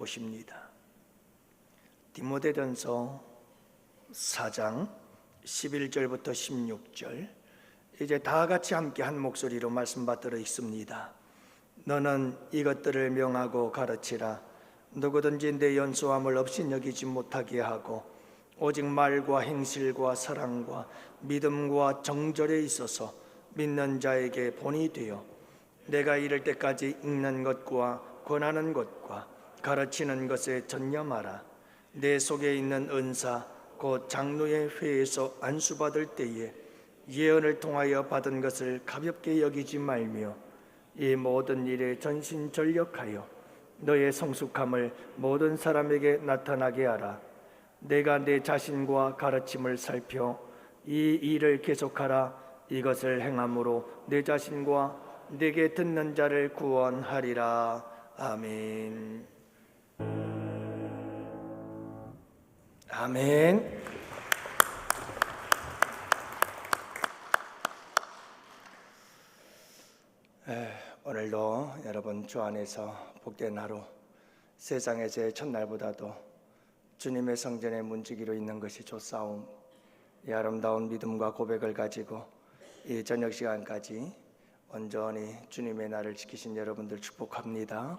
보십니다. 디모데전서 4장 11절부터 16절, 이제 다 같이 함께 한 목소리로 말씀 받들어 읽습니다. 너는 이것들을 명하고 가르치라. 누구든지 내 연소함을 없이 여기지 못하게 하고 오직 말과 행실과 사랑과 믿음과 정절에 있어서 믿는 자에게 본이 되어 내가 이를 때까지 읽는 것과 권하는 것과 가르치는 것에 전념하라. 내 속에 있는 은사 곧 장로의 회에서 안수받을 때에 예언을 통하여 받은 것을 가볍게 여기지 말며 이 모든 일에 전심전력하여 너의 성숙함을 모든 사람에게 나타나게 하라. 내가 내 자신과 가르침을 살펴 이 일을 계속하라. 이것을 행함으로 내 자신과 내게 듣는 자를 구원하리라. 아멘. 아멘. 오늘도 여러분 주 안에서 복된 하루, 세상의 제 첫날보다도 주님의 성전에 문지기로 있는 것이 좋사움. 이 아름다운 믿음과 고백을 가지고 이 저녁 시간까지 온전히 주님의 날을 지키신 여러분들 축복합니다.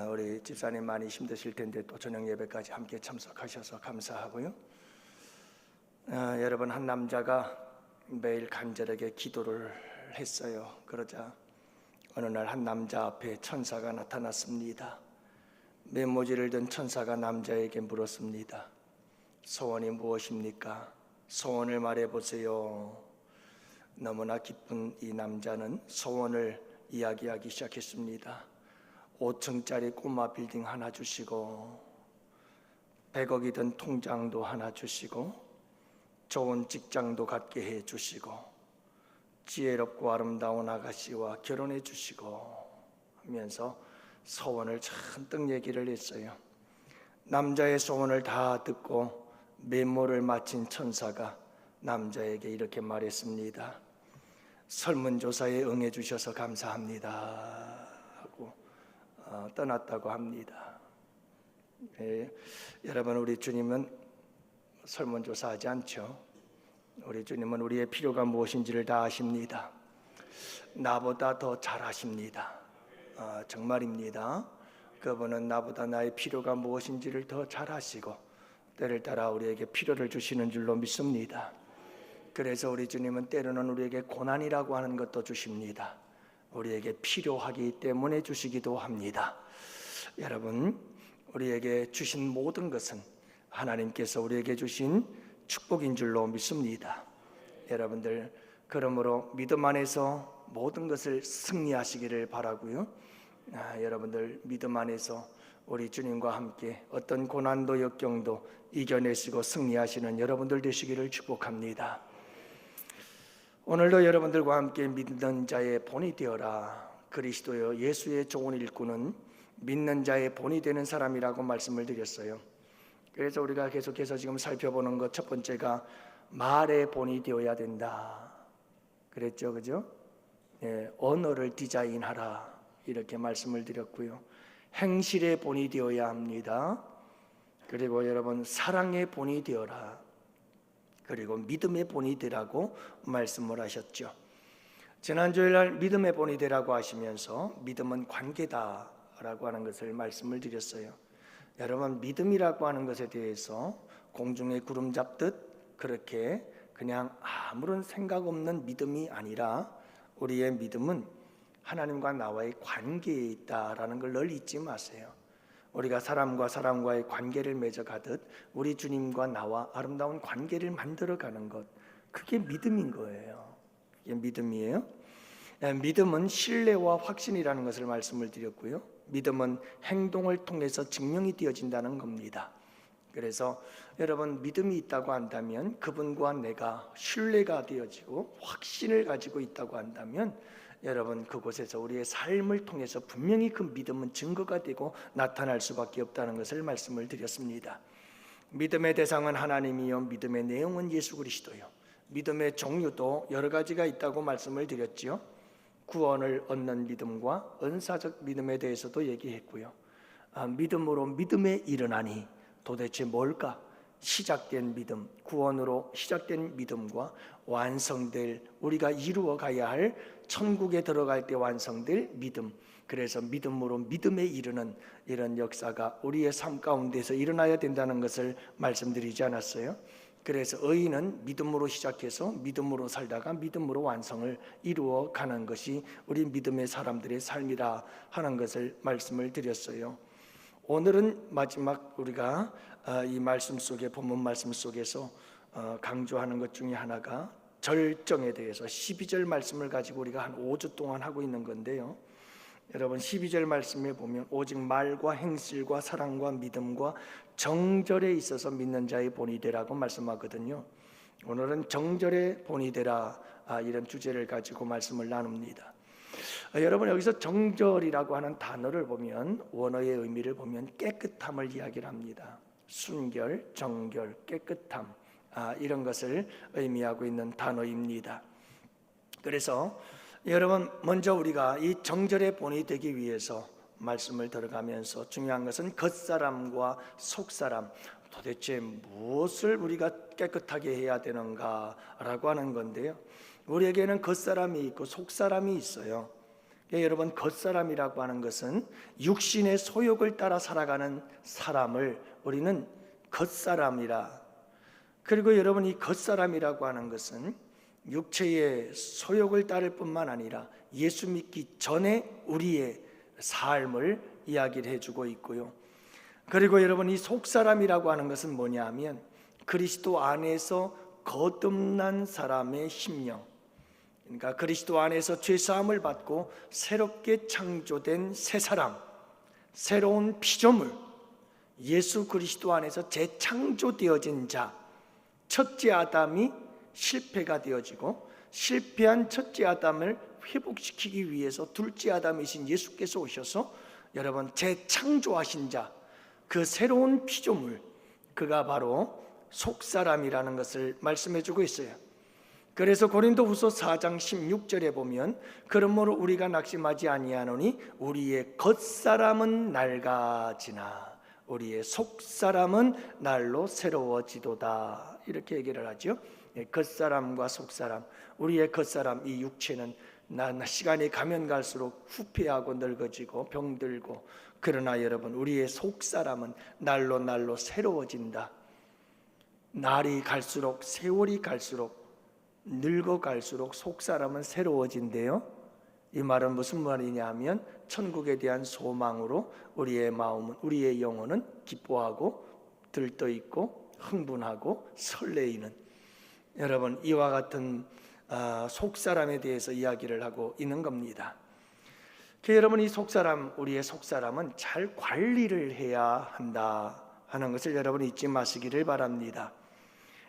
우리 집사님 많이 힘드실 텐데 또 저녁 예배까지 함께 참석하셔서 감사하고요. 여러분, 한 남자가 매일 간절하게 기도를 했어요. 그러자 어느 날 한 남자 앞에 천사가 나타났습니다. 메모지를 든 천사가 남자에게 물었습니다. 소원이 무엇입니까? 소원을 말해보세요. 너무나 기쁜 이 남자는 소원을 이야기하기 시작했습니다. 5층짜리 꼬마 빌딩 하나 주시고 100억이 든 통장도 하나 주시고 좋은 직장도 갖게 해주시고 지혜롭고 아름다운 아가씨와 결혼해 주시고 하면서 소원을 잔뜩 얘기를 했어요. 남자의 소원을 다 듣고 메모를 마친 천사가 남자에게 이렇게 말했습니다. 설문조사에 응해 주셔서 감사합니다 하고 떠났다고 합니다. 여러분, 우리 주님은 설문조사하지 않죠. 우리 주님은 우리의 필요가 무엇인지를 다 아십니다. 나보다 더 잘 아십니다. 정말입니다. 그분은 나보다 나의 필요가 무엇인지를 더 잘 아시고 때를 따라 우리에게 필요를 주시는 줄로 믿습니다. 그래서 우리 주님은 때로는 우리에게 고난이라고 하는 것도 주십니다. 우리에게 필요하기 때문에 주시기도 합니다. 여러분, 우리에게 주신 모든 것은 하나님께서 우리에게 주신 축복인 줄로 믿습니다. 여러분들, 그러므로 믿음 안에서 모든 것을 승리하시기를 바라고요. 여러분들, 믿음 안에서 우리 주님과 함께 어떤 고난도 역경도 이겨내시고 승리하시는 여러분들 되시기를 축복합니다. 오늘도 여러분들과 함께 믿는 자의 본이 되어라. 그리스도여 예수의 좋은 일꾼은 믿는 자의 본이 되는 사람이라고 말씀을 드렸어요. 그래서 우리가 계속해서 지금 살펴보는 것 첫 번째가 말의 본이 되어야 된다 그랬죠, 그죠? 언어를 디자인하라 이렇게 말씀을 드렸고요. 행실의 본이 되어야 합니다. 그리고 여러분, 사랑의 본이 되어라. 그리고 믿음의 본이 되라고 말씀을 하셨죠. 지난 주일날 믿음의 본이 되라고 하시면서 믿음은 관계다라고 하는 것을 말씀을 드렸어요. 여러분, 믿음이라고 하는 것에 대해서 공중에 구름 잡듯 그렇게 그냥 아무런 생각 없는 믿음이 아니라 우리의 믿음은 하나님과 나와의 관계에 있다라는 걸 늘 잊지 마세요. 우리가 사람과 사람과의 관계를 맺어가듯 우리 주님과 나와 아름다운 관계를 만들어가는 것, 그게 믿음인 거예요. 그게 믿음이에요. 믿음은 신뢰와 확신이라는 것을 말씀을 드렸고요. 믿음은 행동을 통해서 증명이 되어진다는 겁니다. 그래서 여러분, 믿음이 있다고 한다면 그분과 내가 신뢰가 되어지고 확신을 가지고 있다고 한다면 여러분, 그곳에서 우리의 삶을 통해서 분명히 그 믿음은 증거가 되고 나타날 수밖에 없다는 것을 말씀을 드렸습니다. 믿음의 대상은 하나님이요 믿음의 내용은 예수 그리스도요. 믿음의 종류도 여러 가지가 있다고 말씀을 드렸지요. 구원을 얻는 믿음과 은사적 믿음에 대해서도 얘기했고요. 믿음으로 믿음에 이르나니 도대체 뭘까? 시작된 믿음, 구원으로 시작된 믿음과 완성될, 우리가 이루어 가야 할 천국에 들어갈 때 완성될 믿음, 그래서 믿음으로 믿음에 이르는 이런 역사가 우리의 삶 가운데서 일어나야 된다는 것을 말씀드리지 않았어요? 그래서 의인은 믿음으로 시작해서 믿음으로 살다가 믿음으로 완성을 이루어 가는 것이 우리 믿음의 사람들의 삶이라 하는 것을 말씀을 드렸어요. 오늘은 마지막 우리가 이 말씀 속에, 본문 말씀 속에서 강조하는 것 중에 하나가 절정에 대해서 12절 말씀을 가지고 우리가 한 5주 동안 하고 있는 건데요. 여러분 12절 말씀에 보면 오직 말과 행실과 사랑과 믿음과 정절에 있어서 믿는 자의 본이 되라고 말씀하거든요. 오늘은 정절의 본이 되라, 이런 주제를 가지고 말씀을 나눕니다. 여러분 여기서 정절이라고 하는 단어를 보면, 원어의 의미를 보면 깨끗함을 이야기를 합니다. 순결, 정결, 깨끗함, 이런 것을 의미하고 있는 단어입니다. 그래서 여러분 먼저 우리가 이 정절의 본이 되기 위해서 말씀을 들어가면서 중요한 것은 겉사람과 속사람, 도대체 무엇을 우리가 깨끗하게 해야 되는가라고 하는 건데요. 우리에게는 겉사람이 있고 속사람이 있어요. 여러분 겉사람이라고 하는 것은 육신의 소욕을 따라 살아가는 사람을 우리는 겉사람이라, 그리고 여러분 이 겉사람이라고 하는 것은 육체의 소욕을 따를 뿐만 아니라 예수 믿기 전에 우리의 삶을 이야기를 해주고 있고요. 그리고 여러분 이 속사람이라고 하는 것은 뭐냐 하면 그리스도 안에서 거듭난 사람의 심령, 그러니까 그리스도 안에서 죄사함을 받고 새롭게 창조된 새 사람, 새로운 피조물, 예수 그리스도 안에서 재창조되어진 자, 첫째 아담이 실패가 되어지고 실패한 첫째 아담을 회복시키기 위해서 둘째 아담이신 예수께서 오셔서 여러분 재창조하신 자, 그 새로운 피조물, 그가 바로 속사람이라는 것을 말씀해주고 있어요. 그래서 고린도후서 4장 16절에 보면 그러므로 우리가 낙심하지 아니하노니 우리의 겉사람은 낡아지나 우리의 속사람은 날로 새로워지도다, 이렇게 얘기를 하죠. 겉사람과 속사람, 우리의 겉사람, 이 육체는 시간이 가면 갈수록 후패하고 늙어지고 병들고, 그러나 여러분 우리의 속사람은 날로 새로워진다. 날이 갈수록, 세월이 갈수록, 늙어갈수록 속사람은 새로워진대요. 이 말은 무슨 말이냐 하면 천국에 대한 소망으로 우리의 마음은, 우리의 영혼은 기뻐하고 들떠있고 흥분하고 설레이는, 여러분 이와 같은 속사람에 대해서 이야기를 하고 있는 겁니다. 여러분 이 속사람, 우리의 속사람은 잘 관리를 해야 한다 하는 것을 여러분 잊지 마시기를 바랍니다.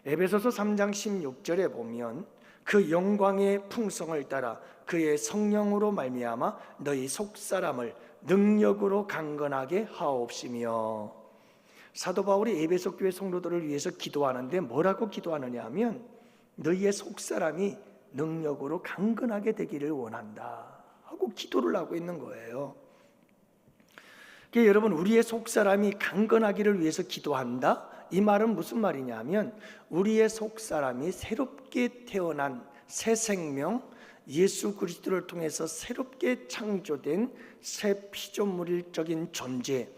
에베소서 3장 16절에 보면 그 영광의 풍성을 따라 그의 성령으로 말미암아 너희 속사람을 능력으로 강건하게 하옵시며, 사도 바울이 에베소 교회 성도들을 위해서 기도하는데 뭐라고 기도하느냐 하면 너희의 속사람이 능력으로 강건하게 되기를 원한다 하고 기도를 하고 있는 거예요. 여러분 우리의 속사람이 강건하기를 위해서 기도한다? 이 말은 무슨 말이냐 하면 우리의 속사람이 새롭게 태어난 새 생명, 예수 그리스도를 통해서 새롭게 창조된 새 피조물적인 존재,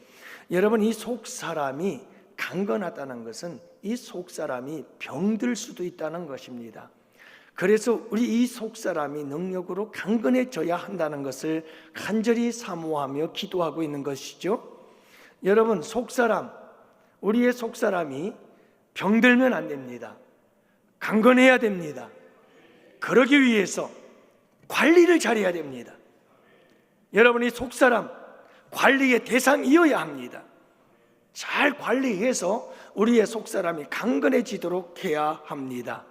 여러분 이 속사람이 강건하다는 것은 이 속사람이 병들 수도 있다는 것입니다. 그래서 우리 이 속사람이 능력으로 강건해져야 한다는 것을 간절히 사모하며 기도하고 있는 것이죠. 여러분 속사람, 우리의 속사람이 병들면 안 됩니다. 강건해야 됩니다. 그러기 위해서 관리를 잘해야 됩니다. 여러분이 속사람 관리의 대상이어야 합니다. 잘 관리해서 우리의 속사람이 강건해지도록 해야 합니다.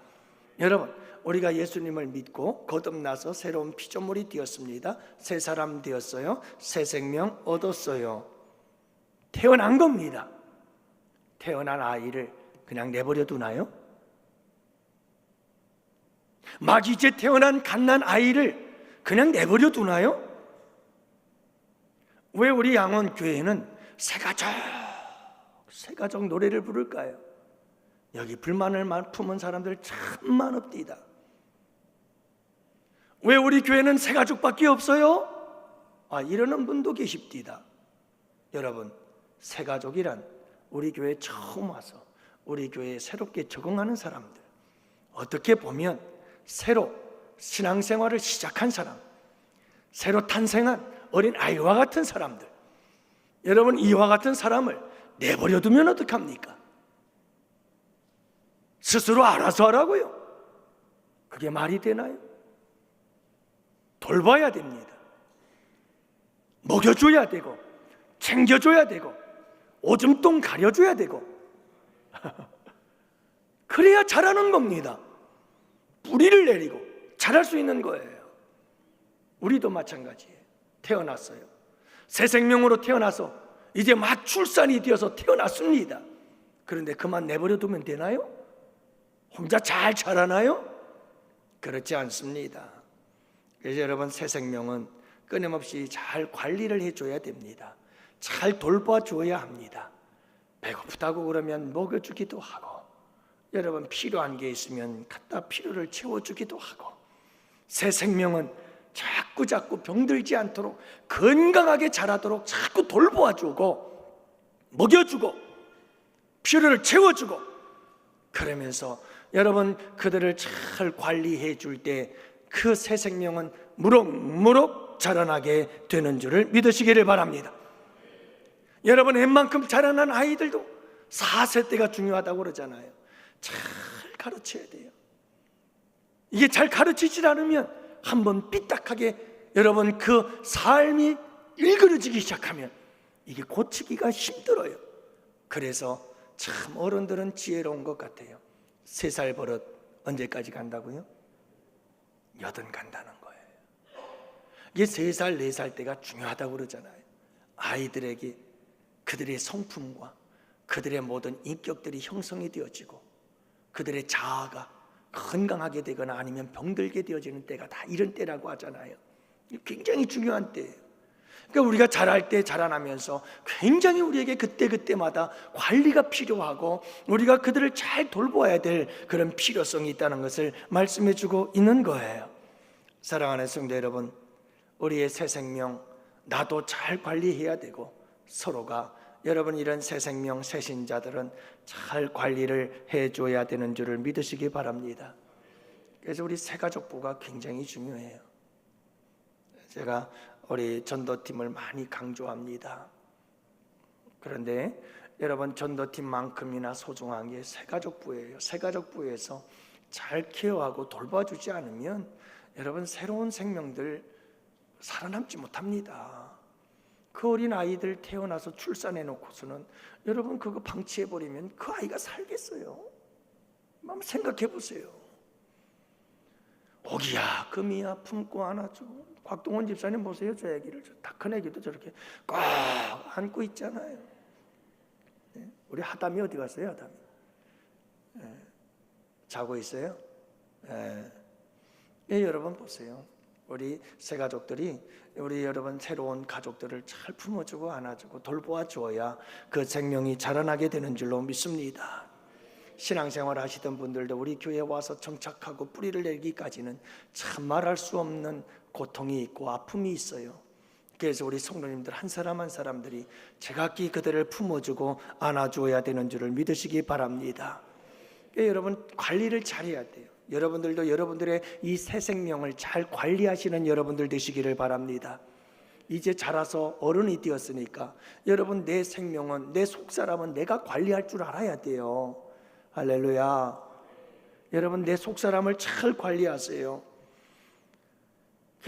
여러분 우리가 예수님을 믿고 거듭나서 새로운 피조물이 되었습니다. 새 사람 되었어요. 새 생명 얻었어요. 태어난 겁니다. 태어난 아이를 그냥 내버려 두나요? 막 이제 태어난 갓난 아이를 그냥 내버려 두나요? 왜 우리 양원 교회는 새가족 노래를 부를까요? 여기 불만을 품은 사람들 참 많읍디다. 왜 우리 교회는 새가족밖에 없어요? 이러는 분도 계십디다. 여러분, 새가족이란 우리 교회에 처음 와서 우리 교회에 새롭게 적응하는 사람들, 어떻게 보면 새로 신앙생활을 시작한 사람, 새로 탄생한 어린 아이와 같은 사람들, 여러분, 이와 같은 사람을 내버려두면 어떡합니까? 스스로 알아서 하라고요? 그게 말이 되나요? 돌봐야 됩니다. 먹여줘야 되고 챙겨줘야 되고 오줌똥 가려줘야 되고 그래야 자라는 겁니다. 뿌리를 내리고 자랄 수 있는 거예요. 우리도 마찬가지예요. 태어났어요. 새 생명으로 태어나서 이제 막 출산이 되어서 태어났습니다. 그런데 그만 내버려 두면 되나요? 혼자 잘 자라나요? 그렇지 않습니다. 그래서 여러분, 새 생명은 끊임없이 잘 관리를 해줘야 됩니다. 잘 돌봐줘야 합니다. 배고프다고 그러면 먹여주기도 하고, 여러분 필요한 게 있으면 갖다 필요를 채워주기도 하고, 새 생명은 자꾸 병들지 않도록 건강하게 자라도록 자꾸 돌보아주고 먹여주고 필요를 채워주고, 그러면서 여러분 그들을 잘 관리해 줄 때 그 새 생명은 무럭무럭 자라나게 되는 줄을 믿으시기를 바랍니다. 여러분, 웬만큼 자라난 아이들도 4세 때가 중요하다고 그러잖아요. 잘 가르쳐야 돼요. 이게 잘 가르치지 않으면 한번 삐딱하게 여러분 그 삶이 일그러지기 시작하면 이게 고치기가 힘들어요. 그래서 참 어른들은 지혜로운 것 같아요. 3살 버릇 언제까지 간다고요? 80 간다는 거예요. 이게 3살, 4살 때가 중요하다고 그러잖아요. 아이들에게 그들의 성품과 그들의 모든 인격들이 형성이 되어지고 그들의 자아가 건강하게 되거나 아니면 병들게 되어지는 때가 다 이런 때라고 하잖아요. 굉장히 중요한 때예요. 그러니까 우리가 자랄 때 자라나면서 굉장히 우리에게 그때마다 관리가 필요하고 우리가 그들을 잘 돌보아야 될 그런 필요성이 있다는 것을 말씀해 주고 있는 거예요. 사랑하는 성도 여러분, 우리의 새 생명 나도 잘 관리해야 되고 서로가 여러분 이런 새 생명 새 신자들은 잘 관리를 해줘야 되는 줄을 믿으시기 바랍니다. 그래서 우리 새가족부가 굉장히 중요해요. 제가 우리 전도팀을 많이 강조합니다. 그런데 여러분, 전도팀만큼이나 소중한 게 새가족부예요. 새가족부에서 잘 케어하고 돌봐주지 않으면 여러분 새로운 생명들 살아남지 못합니다. 그 어린 아이들 태어나서 출산해 놓고서는 여러분 그거 방치해버리면 그 아이가 살겠어요? 한번 생각해 보세요. 오기야 금이야 품고 안아줘. 곽동원 집사님 보세요. 저 애기를, 다 큰 애기도 저렇게 꼭 안고 있잖아요. 우리 하담이 어디 갔어요? 하담이 자고 있어요? 여러분 보세요. 우리 새 가족들이 우리 여러분 새로운 가족들을 잘 품어주고 안아주고 돌보아 주어야 그 생명이 자라나게 되는 줄로 믿습니다. 신앙생활 하시던 분들도 우리 교회에 와서 정착하고 뿌리를 내리기까지는 참 말할 수 없는 고통이 있고 아픔이 있어요. 그래서 우리 성도님들 한 사람 한 사람들이 제각기 그들을 품어주고 안아주어야 되는 줄을 믿으시기 바랍니다. 여러분 관리를 잘해야 돼요. 여러분들도 여러분들의 이 새 생명을 잘 관리하시는 여러분들 되시기를 바랍니다. 이제 자라서 어른이 되었으니까 여러분 내 생명은, 내 속사람은 내가 관리할 줄 알아야 돼요. 할렐루야. 여러분 내 속사람을 잘 관리하세요.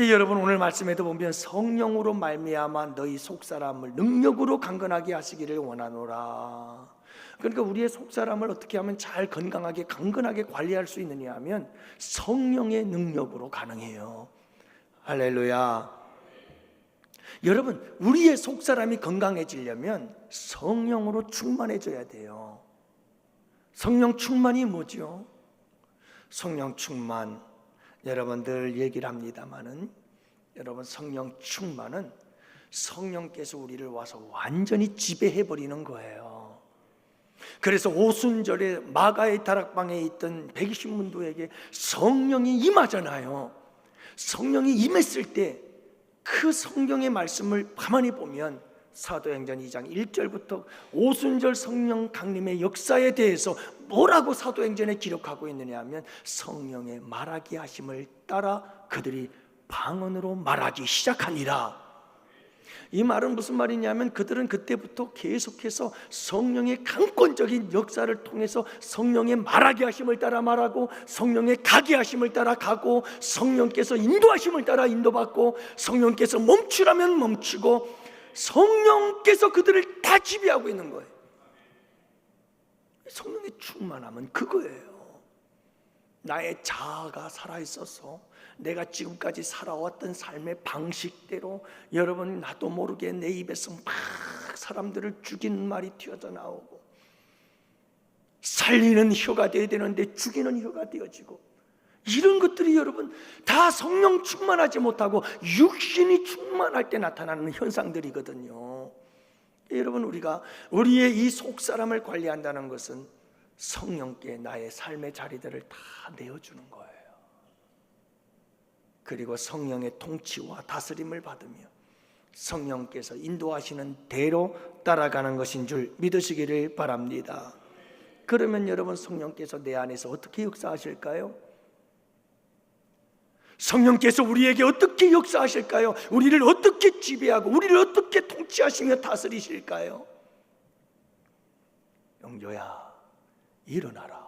여러분 오늘 말씀에도 보면 성령으로 말미암아 너희 속사람을 능력으로 강건하게 하시기를 원하노라. 그러니까 우리의 속사람을 어떻게 하면 잘 건강하게 강건하게 관리할 수 있느냐 하면 성령의 능력으로 가능해요. 할렐루야. 여러분 우리의 속사람이 건강해지려면 성령으로 충만해져야 돼요. 성령 충만이 뭐죠? 성령 충만, 여러분들 얘기를 합니다마는 여러분, 성령 충만은 성령께서 우리를 와서 완전히 지배해버리는 거예요. 그래서 오순절에 마가의 다락방에 있던 120문도에게 성령이 임하잖아요. 성령이 임했을 때 그 성령의 말씀을 가만히 보면 사도행전 2장 1절부터 오순절 성령 강림의 역사에 대해서 뭐라고 사도행전에 기록하고 있느냐 하면, 성령의 말하기 하심을 따라 그들이 방언으로 말하기 시작하니라. 이 말은 무슨 말이냐면, 그들은 그때부터 계속해서 성령의 강권적인 역사를 통해서 성령의 말하기 하심을 따라 말하고, 성령의 가게 하심을 따라 가고, 성령께서 인도하심을 따라 인도받고, 성령께서 멈추라면 멈추고, 성령께서 그들을 다 지배하고 있는 거예요. 성령의 충만함은 그거예요. 나의 자아가 살아있어서 내가 지금까지 살아왔던 삶의 방식대로, 여러분, 나도 모르게 내 입에서 막 사람들을 죽이는 말이 튀어져 나오고, 살리는 혀가 되어야 되는데 죽이는 혀가 되어지고, 이런 것들이 여러분 다 성령 충만하지 못하고 육신이 충만할 때 나타나는 현상들이거든요. 여러분, 우리가 우리의 이 속사람을 관리한다는 것은 성령께 나의 삶의 자리들을 다 내어주는 거예요. 그리고 성령의 통치와 다스림을 받으며 성령께서 인도하시는 대로 따라가는 것인 줄 믿으시기를 바랍니다. 그러면 여러분, 성령께서 내 안에서 어떻게 역사하실까요? 성령께서 우리에게 어떻게 역사하실까요? 우리를 어떻게 지배하고 우리를 어떻게 통치하시며 다스리실까요? 영조야, 일어나라.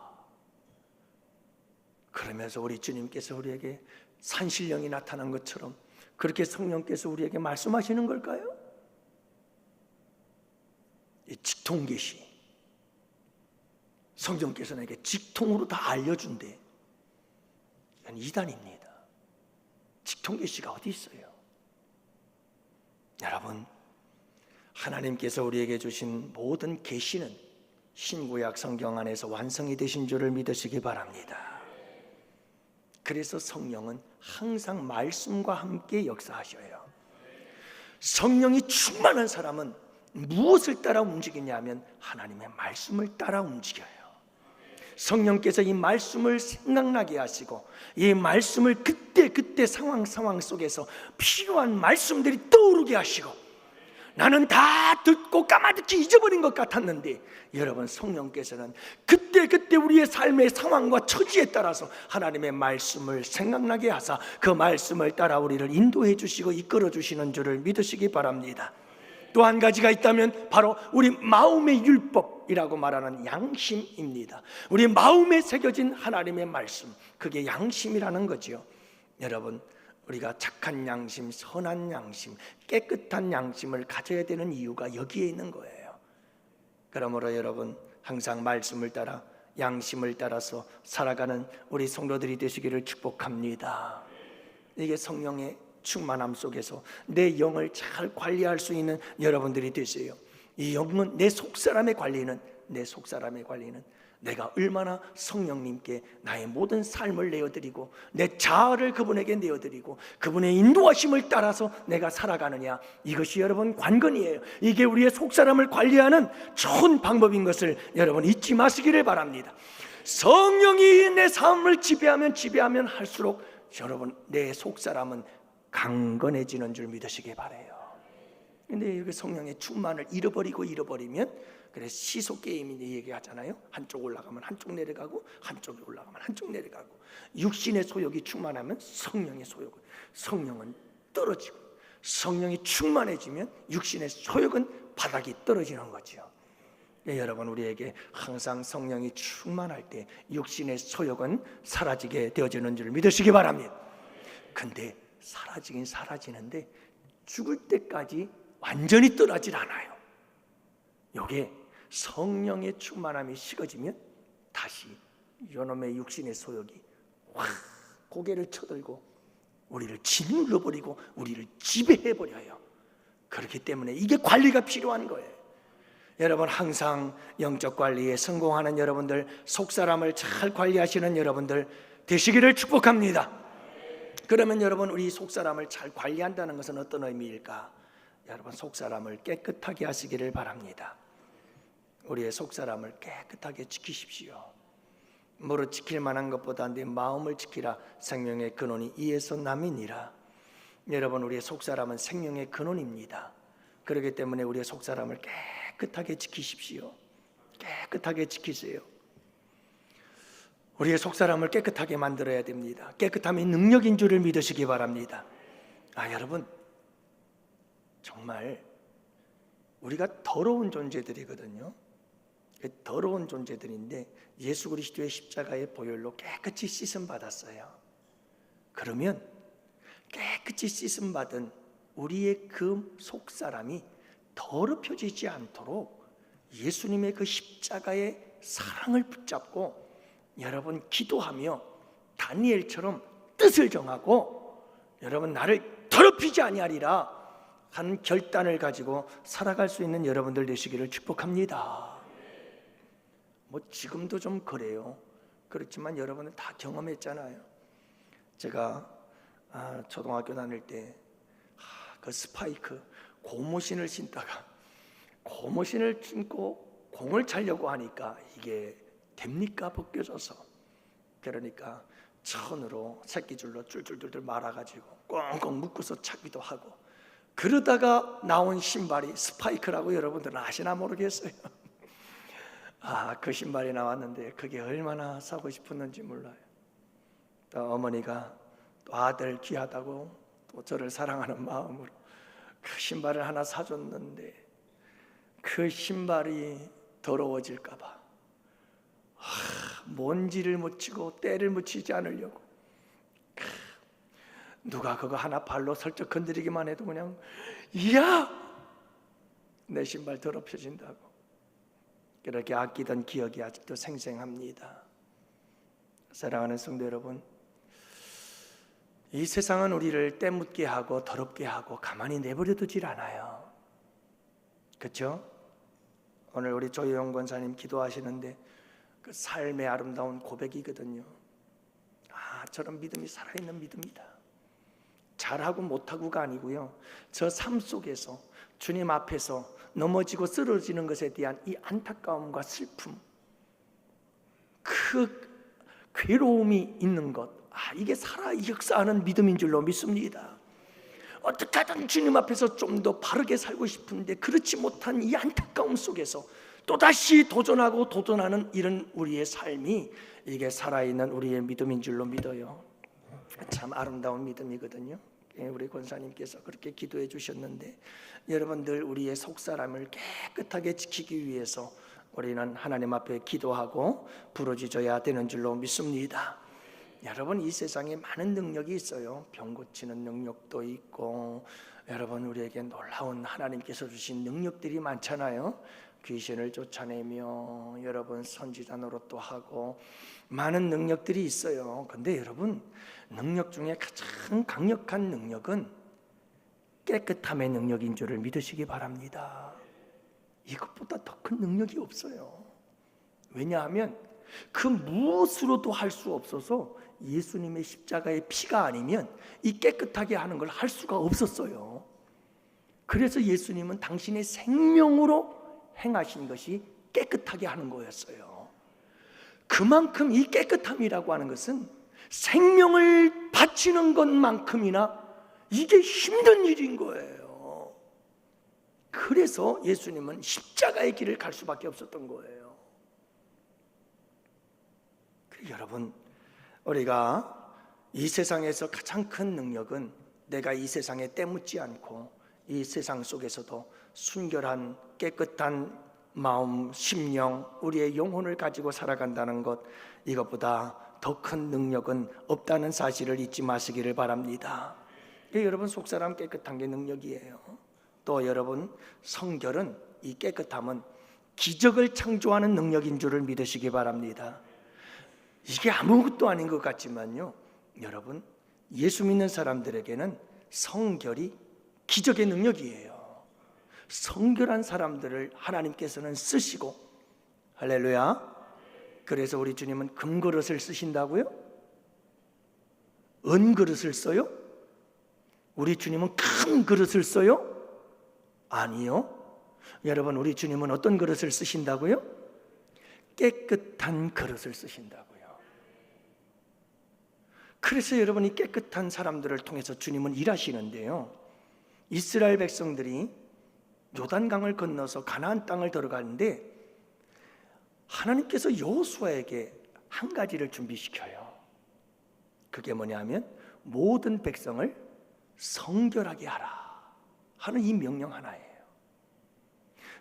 그러면서 우리 주님께서 우리에게 산신령이 나타난 것처럼 그렇게 성령께서 우리에게 말씀하시는 걸까요? 이 직통계시, 성령께서 내게 직통으로 다 알려준대. 이건 이단입니다. 직통계시가 어디 있어요? 여러분, 하나님께서 우리에게 주신 모든 계시는 신구약 성경 안에서 완성이 되신 줄을 믿으시기 바랍니다. 그래서 성령은 항상 말씀과 함께 역사하셔요. 성령이 충만한 사람은 무엇을 따라 움직이냐면 하나님의 말씀을 따라 움직여요. 성령께서 이 말씀을 생각나게 하시고, 이 말씀을 그때 상황 속에서 필요한 말씀들이 떠오르게 하시고, 나는 다 듣고 까마득히 잊어버린 것 같았는데, 여러분, 성령께서는 그때 우리의 삶의 상황과 처지에 따라서 하나님의 말씀을 생각나게 하사 그 말씀을 따라 우리를 인도해 주시고 이끌어 주시는 줄을 믿으시기 바랍니다. 또 한 가지가 있다면 바로 우리 마음의 율법이라고 말하는 양심입니다. 우리 마음에 새겨진 하나님의 말씀, 그게 양심이라는 거죠. 여러분, 우리가 착한 양심, 선한 양심, 깨끗한 양심을 가져야 되는 이유가 여기에 있는 거예요. 그러므로 여러분, 항상 말씀을 따라 양심을 따라서 살아가는 우리 성도들이 되시기를 축복합니다. 이게 성령의 충만함 속에서 내 영을 잘 관리할 수 있는 여러분들이 되세요. 이 영은 내 속사람의 관리는 내가 얼마나 성령님께 나의 모든 삶을 내어드리고 내 자아를 그분에게 내어드리고 그분의 인도하심을 따라서 내가 살아가느냐, 이것이 여러분 관건이에요. 이게 우리의 속사람을 관리하는 좋은 방법인 것을 여러분 잊지 마시기를 바랍니다. 성령이 내 삶을 지배하면 할수록 여러분, 내 속사람은 강건해지는 줄 믿으시기 바라요. 근데 이렇게 성령의 충만을 잃어버리면, 그래서 시소 게임이 얘기하잖아요. 한쪽 올라가면 한쪽 내려가고, 한쪽이 올라가면 한쪽 내려가고. 육신의 소욕이 충만하면 성령은 떨어지고, 성령이 충만해지면 육신의 소욕은 바닥이 떨어지는 거죠. 네, 여러분, 우리에게 항상 성령이 충만할 때 육신의 소욕은 사라지게 되어지는 줄 믿으시기 바랍니다. 근데 사라지긴 사라지는데 죽을 때까지 완전히 떠나질 않아요. 이게 성령의 충만함이 식어지면 다시 이놈의 육신의 소욕이 확 고개를 쳐들고 우리를 짓눌러버리고 우리를 지배해버려요. 그렇기 때문에 이게 관리가 필요한 거예요. 여러분, 항상 영적 관리에 성공하는 여러분들, 속사람을 잘 관리하시는 여러분들 되시기를 축복합니다. 그러면 여러분, 우리 속사람을 잘 관리한다는 것은 어떤 의미일까? 여러분, 속사람을 깨끗하게 하시기를 바랍니다. 우리의 속사람을 깨끗하게 지키십시오. 뭐로 지킬 만한 것보다 네 마음을 지키라. 생명의 근원이 이에서 남이니라. 여러분, 우리의 속사람은 생명의 근원입니다. 그렇기 때문에 우리의 속사람을 깨끗하게 지키십시오. 깨끗하게 지키세요. 우리의 속사람을 깨끗하게 만들어야 됩니다. 깨끗함이 능력인 줄을 믿으시기 바랍니다. 여러분, 정말 우리가 더러운 존재들이거든요. 더러운 존재들인데 예수 그리스도의 십자가의 보혈로 깨끗이 씻음 받았어요. 그러면 깨끗이 씻음 받은 우리의 그 속사람이 더럽혀지지 않도록 예수님의 그 십자가의 사랑을 붙잡고 여러분, 기도하며 다니엘처럼 뜻을 정하고 여러분, 나를 더럽히지 아니하리라 하는 결단을 가지고 살아갈 수 있는 여러분들 되시기를 축복합니다. 지금도 좀 그래요. 그렇지만 여러분은 다 경험했잖아요. 제가 초등학교 다닐 때 그 스파이크 고무신을 신다가 고무신을 신고 공을 차려고 하니까 이게 됩니까? 벗겨져서. 그러니까 천으로 새끼줄로 쫄쫄쫄 말아가지고 꽁꽁 묶어서 차기도 하고, 그러다가 나온 신발이 스파이크라고 여러분들은 아시나 모르겠어요. 그 신발이 나왔는데 그게 얼마나 사고 싶었는지 몰라요. 또 어머니가 또 아들 귀하다고 또 저를 사랑하는 마음으로 그 신발을 하나 사줬는데 그 신발이 더러워질까 봐 먼지를 묻히고 때를 묻히지 않으려고 누가 그거 하나 발로 슬쩍 건드리기만 해도 그냥 이야, 내 신발 더럽혀진다고 그렇게 아끼던 기억이 아직도 생생합니다. 사랑하는 성도 여러분, 이 세상은 우리를 때묻게 하고 더럽게 하고 가만히 내버려 두질 않아요. 그렇죠? 오늘 우리 조혜영 권사님 기도하시는데 그 삶의 아름다운 고백이거든요. 저런 믿음이 살아있는 믿음이다. 잘하고 못하고가 아니고요, 저 삶 속에서 주님 앞에서 넘어지고 쓰러지는 것에 대한 이 안타까움과 슬픔, 그 괴로움이 있는 것, 이게 살아 역사하는 믿음인 줄로 믿습니다. 어떻게 하든 주님 앞에서 좀 더 바르게 살고 싶은데 그렇지 못한 이 안타까움 속에서 또다시 도전하고 도전하는 이런 우리의 삶이, 이게 살아있는 우리의 믿음인 줄로 믿어요. 참 아름다운 믿음이거든요. 우리 권사님께서 그렇게 기도해 주셨는데, 여러분 늘 우리의 속사람을 깨끗하게 지키기 위해서 우리는 하나님 앞에 기도하고 부르짖어야 되는 줄로 믿습니다. 여러분, 이 세상에 많은 능력이 있어요. 병 고치는 능력도 있고, 여러분 우리에게 놀라운 하나님께서 주신 능력들이 많잖아요. 귀신을 쫓아내며 여러분 선지자 노릇도 하고 많은 능력들이 있어요. 근데 여러분, 능력 중에 가장 강력한 능력은 깨끗함의 능력인 줄을 믿으시기 바랍니다. 이것보다 더 큰 능력이 없어요. 왜냐하면 그 무엇으로도 할 수 없어서 예수님의 십자가의 피가 아니면 이 깨끗하게 하는 걸 할 수가 없었어요. 그래서 예수님은 당신의 생명으로 행하신 것이 깨끗하게 하는 거였어요. 그만큼 이 깨끗함이라고 하는 것은 생명을 바치는 것만큼이나 이게 힘든 일인 거예요. 그래서 예수님은 십자가의 길을 갈 수밖에 없었던 거예요. 여러분, 우리가 이 세상에서 가장 큰 능력은 내가 이 세상에 때묻지 않고 이 세상 속에서도 순결한 깨끗한 마음, 심령, 우리의 영혼을 가지고 살아간다는 것, 이것보다 더 큰 능력은 없다는 사실을 잊지 마시기를 바랍니다. 여러분, 속사람 깨끗한 게 능력이에요. 또 여러분, 성결은, 이 깨끗함은 기적을 창조하는 능력인 줄을 믿으시기 바랍니다. 이게 아무것도 아닌 것 같지만요, 여러분, 예수 믿는 사람들에게는 성결이 기적의 능력이에요. 성결한 사람들을 하나님께서는 쓰시고, 할렐루야. 그래서 우리 주님은 금그릇을 쓰신다고요? 은 그릇을 써요? 우리 주님은 큰 그릇을 써요? 아니요. 여러분, 우리 주님은 어떤 그릇을 쓰신다고요? 깨끗한 그릇을 쓰신다고요. 그래서 여러분이 깨끗한 사람들을 통해서 주님은 일하시는데요, 이스라엘 백성들이 요단강을 건너서 가나안 땅을 들어가는데 하나님께서 여호수아에게 한 가지를 준비시켜요. 그게 뭐냐면 모든 백성을 성결하게 하라 하는 이 명령 하나예요.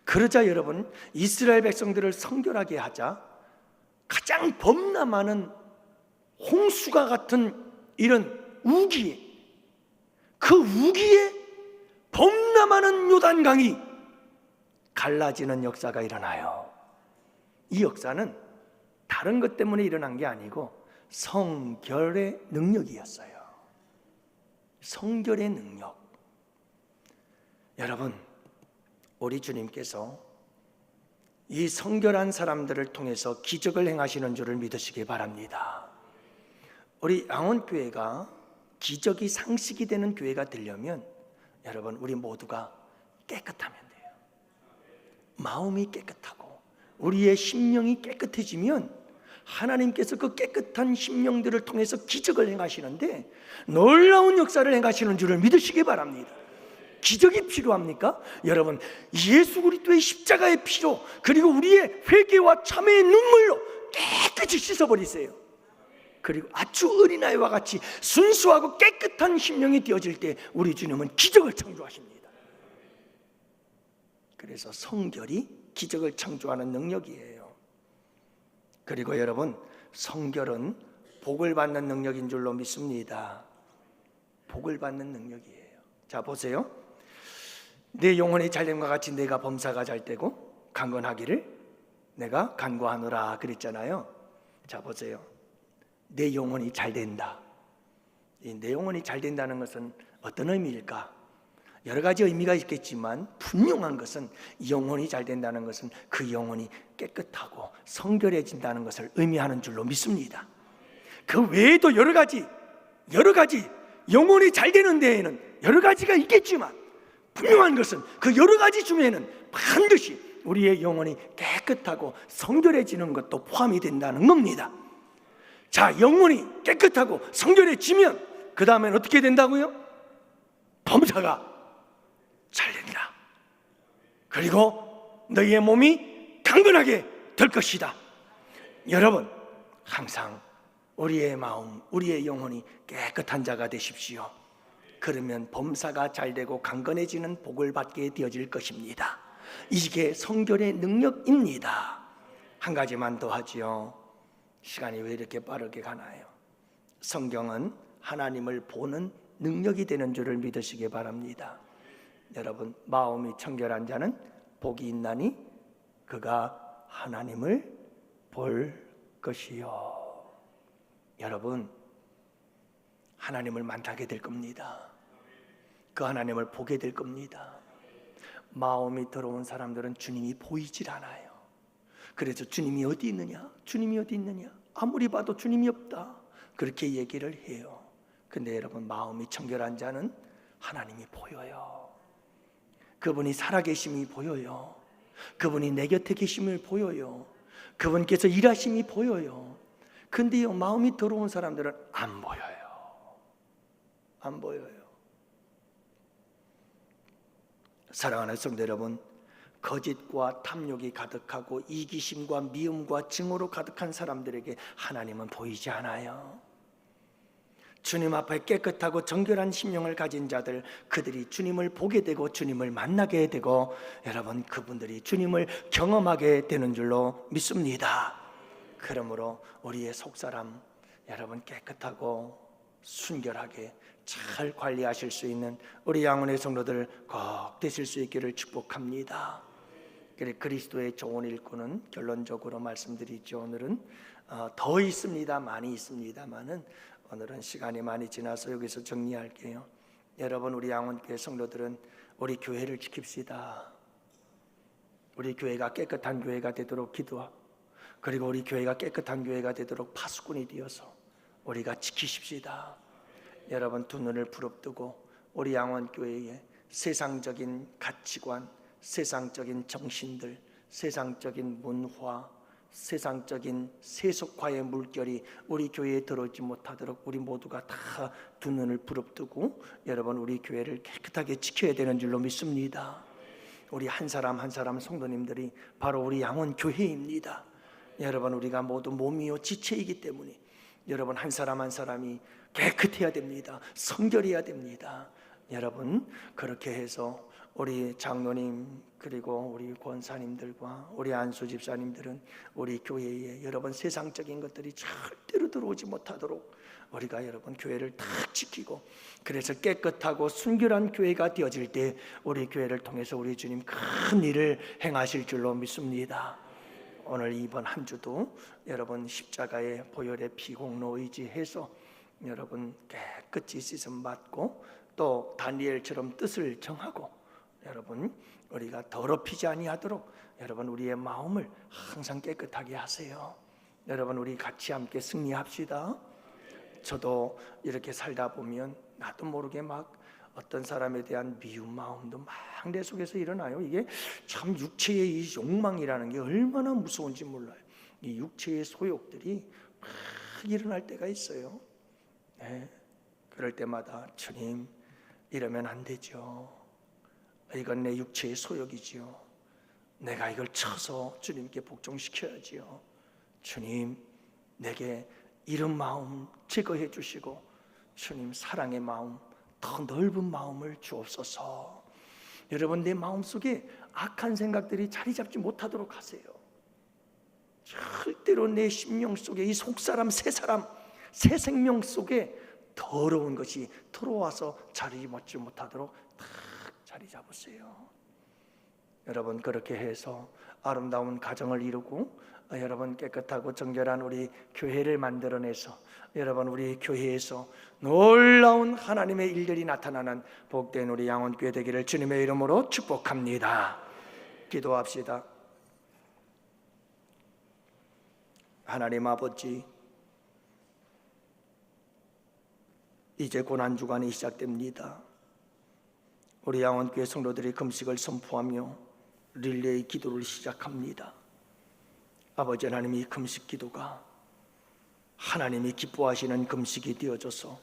그러자 여러분, 이스라엘 백성들을 성결하게 하자 가장 범람 많은 홍수가 같은 이런 우기에, 그 우기에 범람 많은 요단강이 갈라지는 역사가 일어나요. 이 역사는 다른 것 때문에 일어난 게 아니고 성결의 능력이었어요. 성결의 능력. 여러분, 우리 주님께서 이 성결한 사람들을 통해서 기적을 행하시는 줄을 믿으시기 바랍니다. 우리 양원교회가 기적이 상식이 되는 교회가 되려면 여러분, 우리 모두가 깨끗하면 돼요. 마음이 깨끗하고 우리의 심령이 깨끗해지면 하나님께서 그 깨끗한 심령들을 통해서 기적을 행하시는데 놀라운 역사를 행하시는 줄을 믿으시기 바랍니다. 기적이 필요합니까? 여러분, 예수 그리스도의 십자가의 피로, 그리고 우리의 회개와 참회의 눈물로 깨끗이 씻어버리세요. 그리고 아주 어린아이와 같이 순수하고 깨끗한 심령이 되어질 때 우리 주님은 기적을 창조하십니다. 그래서 성결이 기적을 창조하는 능력이에요. 그리고 여러분, 성결은 복을 받는 능력인 줄로 믿습니다. 복을 받는 능력이에요. 자, 보세요. 내 영혼이 잘됨과 같이 내가 범사가 잘되고 강건하기를 내가 간구하노라 그랬잖아요. 자, 보세요. 내 영혼이 잘된다. 내 영혼이 잘된다는 것은 어떤 의미일까? 여러 가지 의미가 있겠지만 분명한 것은 영혼이 잘된다는 것은 그 영혼이 깨끗하고 성결해진다는 것을 의미하는 줄로 믿습니다. 그 외에도 여러 가지 영혼이 잘되는 데에는 여러 가지가 있겠지만 분명한 것은 그 여러 가지 중에는 반드시 우리의 영혼이 깨끗하고 성결해지는 것도 포함이 된다는 겁니다. 자, 영혼이 깨끗하고 성결해지면 그 다음엔 어떻게 된다고요? 범사가 잘 된다. 그리고 너희의 몸이 강건하게 될 것이다. 여러분, 항상 우리의 마음, 우리의 영혼이 깨끗한 자가 되십시오. 그러면 범사가 잘되고 강건해지는 복을 받게 되어질 것입니다. 이게 성결의 능력입니다. 한 가지만 더 하지요. 시간이 왜 이렇게 빠르게 가나요? 성경은 하나님을 보는 능력이 되는 줄을 믿으시기 바랍니다. 여러분, 마음이 청결한 자는 복이 있나니 그가 하나님을 볼 것이요. 여러분, 하나님을 만나게 될 겁니다. 그 하나님을 보게 될 겁니다. 마음이 더러운 사람들은 주님이 보이질 않아요. 그래서 주님이 어디 있느냐? 주님이 어디 있느냐? 아무리 봐도 주님이 없다. 그렇게 얘기를 해요. 근데 여러분, 마음이 청결한 자는 하나님이 보여요. 그분이 살아계심이 보여요. 그분이 내 곁에 계심을 보여요. 그분께서 일하심이 보여요. 근데요, 마음이 더러운 사람들은 안 보여요. 안 보여요. 사랑하는 성도 여러분, 거짓과 탐욕이 가득하고 이기심과 미움과 증오로 가득한 사람들에게 하나님은 보이지 않아요. 주님 앞에 깨끗하고 정결한 심령을 가진 자들, 그들이 주님을 보게 되고 주님을 만나게 되고 여러분, 그분들이 주님을 경험하게 되는 줄로 믿습니다. 그러므로 우리의 속사람 여러분, 깨끗하고 순결하게 잘 관리하실 수 있는 우리 양원의 성도들 꼭 되실 수 있기를 축복합니다. 그리스도의 좋은 일꾼은 결론적으로 말씀드리죠. 오늘은 더 있습니다. 많이 있습니다만은 오늘은 시간이 많이 지나서 여기서 정리할게요. 여러분, 우리 양원교회 성도들은 우리 교회를 지킵시다. 우리 교회가 깨끗한 교회가 되도록 기도하고, 그리고 우리 교회가 깨끗한 교회가 되도록 파수꾼이 되어서 우리가 지키십시다. 여러분 두 눈을 부릅뜨고 우리 양원교회에 세상적인 가치관, 세상적인 정신들, 세상적인 문화, 세상적인 세속화의 물결이 우리 교회에 들어오지 못하도록 우리 모두가 다 두 눈을 부릅뜨고 여러분 우리 교회를 깨끗하게 지켜야 되는 줄로 믿습니다. 우리 한 사람 한 사람 성도님들이 바로 우리 양원교회입니다. 여러분 우리가 모두 몸이요 지체이기 때문에 여러분 한 사람 한 사람이 깨끗해야 됩니다. 성결해야 됩니다. 여러분 그렇게 해서 우리 장로님 그리고 우리 권사님들과 우리 안수 집사님들은 우리 교회에 여러분 세상적인 것들이 절대로 들어오지 못하도록 우리가 여러분 교회를 다 지키고 그래서 깨끗하고 순결한 교회가 되어질 때 우리 교회를 통해서 우리 주님 큰 일을 행하실 줄로 믿습니다. 오늘 이번 한 주도 여러분 십자가의 보혈의 피공로 의지해서 여러분 깨끗이 씻음 받고 또 다니엘처럼 뜻을 정하고 여러분 우리가 더럽히지 아니하도록 여러분 우리의 마음을 항상 깨끗하게 하세요. 여러분 우리 같이 함께 승리합시다. 저도 이렇게 살다 보면 나도 모르게 막 어떤 사람에 대한 미운 마음도 막 내 속에서 일어나요. 이게 참 육체의 이 욕망이라는 게 얼마나 무서운지 몰라요. 이 육체의 소욕들이 막 일어날 때가 있어요. 네. 그럴 때마다 주님 이러면 안 되죠. 이건 내 육체의 소욕이지요. 내가 이걸 쳐서 주님께 복종시켜야지요. 주님 내게 이런 마음 제거해 주시고 주님 사랑의 마음 더 넓은 마음을 주옵소서. 여러분 내 마음속에 악한 생각들이 자리 잡지 못하도록 하세요. 절대로 내 심령 속에 이 속사람 새 사람 새 생명 속에 더러운 것이 들어와서 자리 잡지 못하도록 딱 자리 잡으세요. 여러분 그렇게 해서 아름다운 가정을 이루고 여러분 깨끗하고 정결한 우리 교회를 만들어내서 여러분 우리 교회에서 놀라운 하나님의 일들이 나타나는 복된 우리 양원교회 되기를 주님의 이름으로 축복합니다. 기도합시다. 하나님 아버지, 이제 고난주간이 시작됩니다. 우리 양원교회 성도들이 금식을 선포하며 릴레이 기도를 시작합니다. 아버지 하나님, 이 금식 기도가 하나님이 기뻐하시는 금식이 되어져서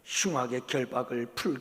흉악의 결박을 풀게